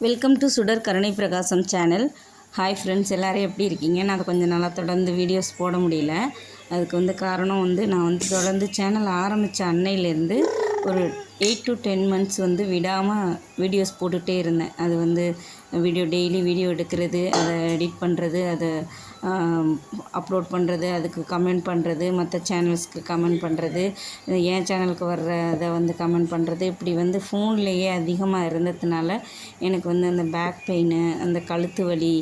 Welcome to சுடர் கருணை பிரகாசம் சேனல். ஹாய் ஃப்ரெண்ட்ஸ், எல்லோரும் எப்படி இருக்கீங்க? நான் அதை கொஞ்சம் நாளாக தொடர்ந்து வீடியோஸ் போட முடியல. அதுக்கு காரணம் நான் தொடர்ந்து சேனல் ஆரம்பித்த அன்னையிலேருந்து ஒரு 8 to 10 months விடாமல் வீடியோஸ் போட்டுகிட்டே இருந்தேன். அது டெய்லி வீடியோ எடுக்கிறது, அதை எடிட் பண்ணுறது, அதை அப்லோட் பண்ணுறது, அதுக்கு கமெண்ட் பண்ணுறது, மற்ற சேனல்ஸ்க்கு கமெண்ட் பண்ணுறது, என் சேனலுக்கு வர்ற அதை கமெண்ட் பண்ணுறது, இப்படி ஃபோன்லேயே அதிகமாக இருந்ததுனால எனக்கு அந்த பேக் பெயின், அந்த கழுத்து வலி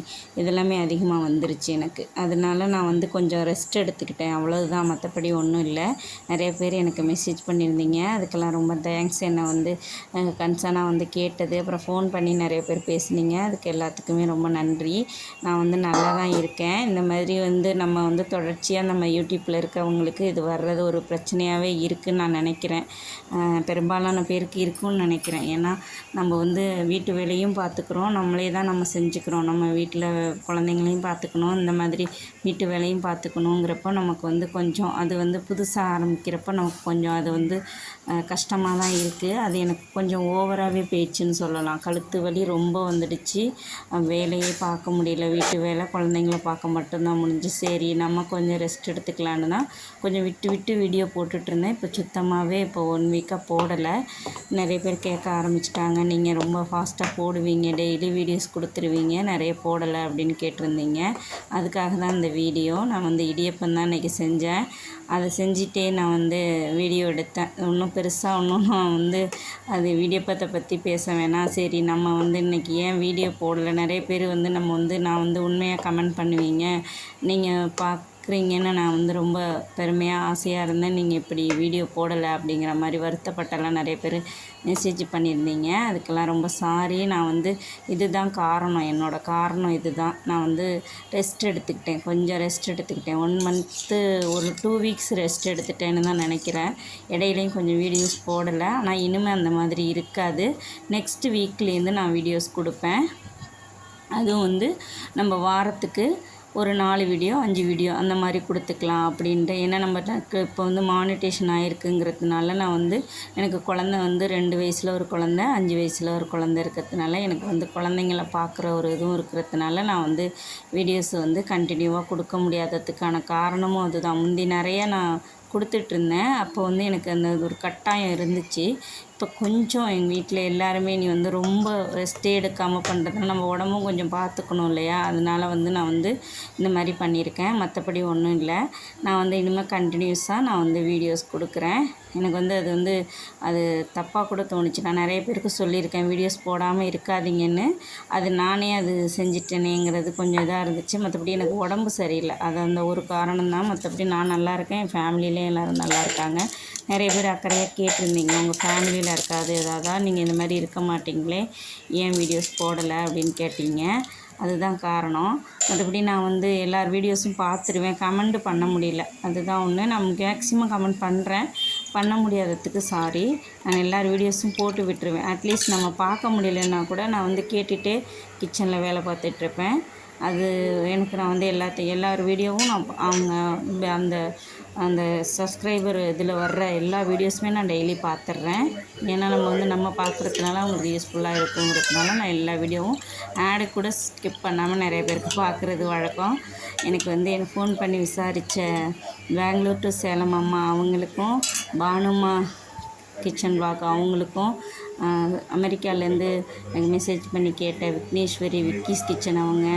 இதெல்லாமே அதிகமாக வந்துருச்சு எனக்கு. அதனால நான் கொஞ்சம் ரெஸ்ட் எடுத்துக்கிட்டேன், அவ்வளோதான். மற்றபடி ஒன்றும் இல்லை. நிறைய பேர் எனக்கு மெசேஜ் பண்ணியிருந்தீங்க, அதுக்கெல்லாம் ரொம்ப தேங்க்ஸ். என்னை கன்சர்னாக கேட்டது, அப்புறம் ஃபோன் பண்ணி நிறைய பேர் பேசுனீங்க, அதுக்கு எல்லாத்துக்குமே ரொம்ப நன்றி. நான் நல்லா தான் இருக்கேன். இந்த மாதிரி நம்ம தொடர்ச்சியாக நம்ம யூடியூப்பில் இருக்கவங்களுக்கு இது வர்றது ஒரு பிரச்சனையாகவே இருக்குதுன்னு நான் நினைக்கிறேன். பெரும்பாலான பேருக்கு இருக்குன்னு நினைக்கிறேன். ஏன்னா நம்ம வீட்டு வேலையும் பார்த்துக்குறோம், நம்மளே தான் நம்ம செஞ்சுக்கிறோம், நம்ம வீட்டில் குழந்தைங்களையும் பார்த்துக்கணும், இந்த மாதிரி வீட்டு வேலையும் பார்த்துக்கணுங்கிறப்போ நமக்கு கொஞ்சம் அது புதுசாக ஆரம்பிக்கிறப்போ நமக்கு கொஞ்சம் அது கஷ்டமாக தான் இருக்குது. அது எனக்கு கொஞ்சம் ஓவராகவே போயிடுச்சுன்னு சொல்லலாம். கழுத்து வலி ரொம்ப வந்துடுச்சு, வேலையே பார்க்க முடியல. வீட்டு வேலை, குழந்தைங்கள பார்க்க மட்டும்தான் முடிஞ்சு. சரி, நம்ம கொஞ்சம் ரெஸ்ட் எடுத்துக்கலான்னு தான் கொஞ்சம் விட்டு விட்டு வீடியோ போட்டுட்ருந்தேன். இப்போ சுத்தமாகவே இப்போ 1 வீக்காக போடலை. நிறைய பேர் கேட்க ஆரம்பிச்சிட்டாங்க, நீங்கள் ரொம்ப ஃபாஸ்ட்டாக போடுவீங்க, டெய்லி வீடியோஸ் கொடுத்துருவீங்க, நிறைய போடலை அப்படின்னு கேட்டிருந்தீங்க. அதுக்காக தான் இந்த வீடியோ. நான் இடியப்பம் தான் இன்றைக்கி செஞ்சேன். அதை செஞ்சுட்டே நான் வீடியோ எடுத்தேன். இன்னும் பெருசாக ஒன்றும் நான் அது இடியப்பத்தை பற்றி பேச வேணாம். சரி, நம்ம இன்றைக்கி ஏன் வீடியோ போடலை? நிறைய பேர் நம்ம நான் உண்மையாக கமெண்ட் பண்ணுவீங்க, நீங்கள் பார்க்குறீங்கன்னு நான் ரொம்ப பெருமையாக ஆசையாக இருந்தேன், நீங்கள் இப்படி வீடியோ போடலை அப்படிங்கிற மாதிரி வருத்தப்பட்டெல்லாம் நிறைய பேர் மெசேஜ் பண்ணியிருந்தீங்க. அதுக்கெல்லாம் ரொம்ப சாரி. நான் இதுதான் காரணம், என்னோடய காரணம் இது தான். நான் ரெஸ்ட் எடுத்துக்கிட்டேன், கொஞ்சம் ரெஸ்ட் எடுத்துக்கிட்டேன். 1 month ஒரு 2 weeks ரெஸ்ட் எடுத்துட்டேன்னு தான் நினைக்கிறேன். இடையிலையும் கொஞ்சம் வீடியோஸ் போடலை. ஆனால் இனிமேல் அந்த மாதிரி இருக்காது. நெக்ஸ்ட் வீக்லேருந்து நான் வீடியோஸ் கொடுப்பேன். அதுவும் நம்ம வாரத்துக்கு ஒரு 4 வீடியோ 5 வீடியோ அந்த மாதிரி கொடுத்துக்கலாம் அப்படின்ட்டு. ஏன்னா நம்மளுக்கு இப்போ மானிட்டேஷன் ஆகிருக்குங்கிறதுனால நான் எனக்கு குழந்த 2 வயசில் ஒரு குழந்த, 5 வயசில் ஒரு குழந்த இருக்கிறதுனால எனக்கு குழந்தைங்கள பார்க்குற ஒரு இதுவும் இருக்கிறதுனால நான் வீடியோஸ் கண்டினியூவாக கொடுக்க முடியாததுக்கான காரணமும் அதுதான். முந்தி நிறைய நான் கொடுத்துட்ருந்தேன். அப்போ எனக்கு அந்த ஒரு கட்டாயம் இருந்துச்சு. இப்போ கொஞ்சம் எங்கள் வீட்டில் எல்லாருமே நீ ரொம்ப ரெஸ்ட்டே எடுக்காமல் பண்ணுறதுனால நம்ம உடம்பும் கொஞ்சம் பார்த்துக்கணும் இல்லையா? அதனால் நான் இந்த மாதிரி பண்ணியிருக்கேன். மற்றபடி ஒன்றும் இல்லை. நான் இனிமேல் கண்டினியூஸாக நான் வீடியோஸ் கொடுக்குறேன். எனக்கு அது தப்பாக கூட தோணுச்சு. நான் நிறைய பேருக்கு சொல்லியிருக்கேன், வீடியோஸ் போடாமல் இருக்காதீங்கன்னு. அது நானே அது செஞ்சிட்டேனேங்கிறது கொஞ்சம் இதாக இருந்துச்சு. மற்றபடி எனக்கு உடம்பு சரியில்லை, அது அந்த ஒரு காரணம் தான். மற்றபடி நான் நல்லா இருக்கேன், என் ஃபேமிலியிலே எல்லோரும் நல்லா இருக்காங்க. நிறைய பேர் அக்கறையாக கேட்டிருந்தீங்க, உங்கள் ஃபேமிலியில் இருக்காது ஏதாவது நீங்கள் இந்த மாதிரி இருக்க மாட்டிங்களே, ஏன் வீடியோஸ் போடலை அப்படின்னு கேட்டீங்க. அதுதான் காரணம். மற்றபடி நான் எல்லார் வீடியோஸும் பார்த்துருவேன், கமெண்ட் பண்ண முடியல, அதுதான் ஒன்று. நான் மேக்ஸிமம் கமெண்ட் பண்ணுறேன், பண்ண முடியாததுக்கு சாரி. நான் எல்லார் வீடியோஸும் போட்டு விட்டுருவேன். அட்லீஸ்ட் நம்ம பார்க்க முடியலன்னா கூட நான் கேட்டுகிட்டே கிச்சனில் வேலை பார்த்துட்ருப்பேன். அது எனக்கு நான் எல்லார் வீடியோவும் நான் அவங்க அந்த அந்த சப்ஸ்கிரைபர் இதில் வர்ற எல்லா வீடியோஸுமே நான் டெய்லி பார்த்துட்றேன். ஏன்னா நம்ம பார்க்குறதுனால அவங்களுக்கு யூஸ்ஃபுல்லாக இருக்குங்கிறதுனால நான் எல்லா வீடியோவும் ஆடு கூட ஸ்கிப் பண்ணாமல் நிறைய பேருக்கு பார்க்குறது வழக்கம். எனக்கு எனக்கு ஃபோன் பண்ணி விசாரித்த பெங்களூர் டு சேலம் அம்மா அவங்களுக்கும், பானுமா கிச்சன் விளாக் அவங்களுக்கும், அமெரிக்காவிலேருந்து எனக்கு மெசேஜ் பண்ணி கேட்ட விக்னேஸ்வரி விக்கீஸ் கிச்சன் அவங்க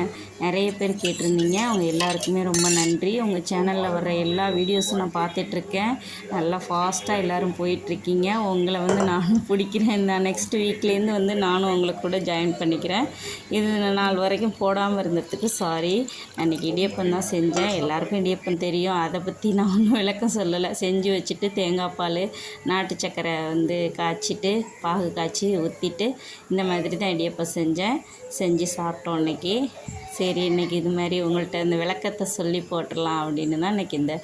நிறைய பேர் கேட்டிருந்தீங்க. அவங்க எல்லாருக்குமே ரொம்ப நன்றி. உங்கள் சேனலில் வர்ற எல்லா வீடியோஸும் நான் பார்த்துட்ருக்கேன். நல்லா ஃபாஸ்ட்டாக எல்லோரும் போயிட்டுருக்கீங்க. உங்களை நானும் பிடிக்கிறேன். இந்த நெக்ஸ்ட் வீக்லேருந்து நானும் உங்களுக்கு கூட ஜாயின் பண்ணிக்கிறேன். இது நாள் வரைக்கும் போடாமல் இருந்ததுக்கு சாரி. அன்றைக்கி இடியப்பம் தான் செஞ்சேன். எல்லாருக்கும் இடியப்பம் தெரியும், அதை பற்றி நான் ஒன்றும் விளக்கம் சொல்லலை. செஞ்சு வச்சுட்டு தேங்காய் பால், நாட்டு சக்கரை காய்ச்சிட்டு பாகு காய்ச்சி ஊற்றிட்டு இந்த மாதிரி தான் இடியப்பம் செஞ்சு சாப்பிட்டோம் இன்றைக்கி. சரி, இன்றைக்கி இது மாதிரி உங்கள்கிட்ட இந்த விளக்கத்தை சொல்லி போட்டுடலாம் அப்படின்னு தான் இன்றைக்கி இந்த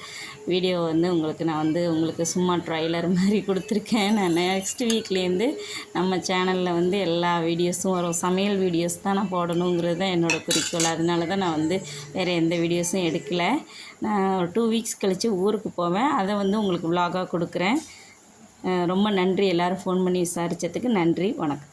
வீடியோ உங்களுக்கு நான் உங்களுக்கு சும்மா ட்ரைலர் மாதிரி கொடுத்துருக்கேன். நான் நெக்ஸ்ட் வீக்லேருந்து நம்ம சேனலில் எல்லா வீடியோஸும் வரும். சமையல் வீடியோஸ் தான் நான் போடணுங்கிறது தான் என்னோடய குறிக்கோள். அதனால தான் நான் வேறு எந்த வீடியோஸும் எடுக்கலை. நான் 2 weeks கழித்து ஊருக்கு போவேன், அதை உங்களுக்கு விலாகாக கொடுக்குறேன். ரொம்ப நன்றி, எல்லோரும் ஃபோன் பண்ணி விசாரித்ததுக்கு நன்றி. வணக்கம்.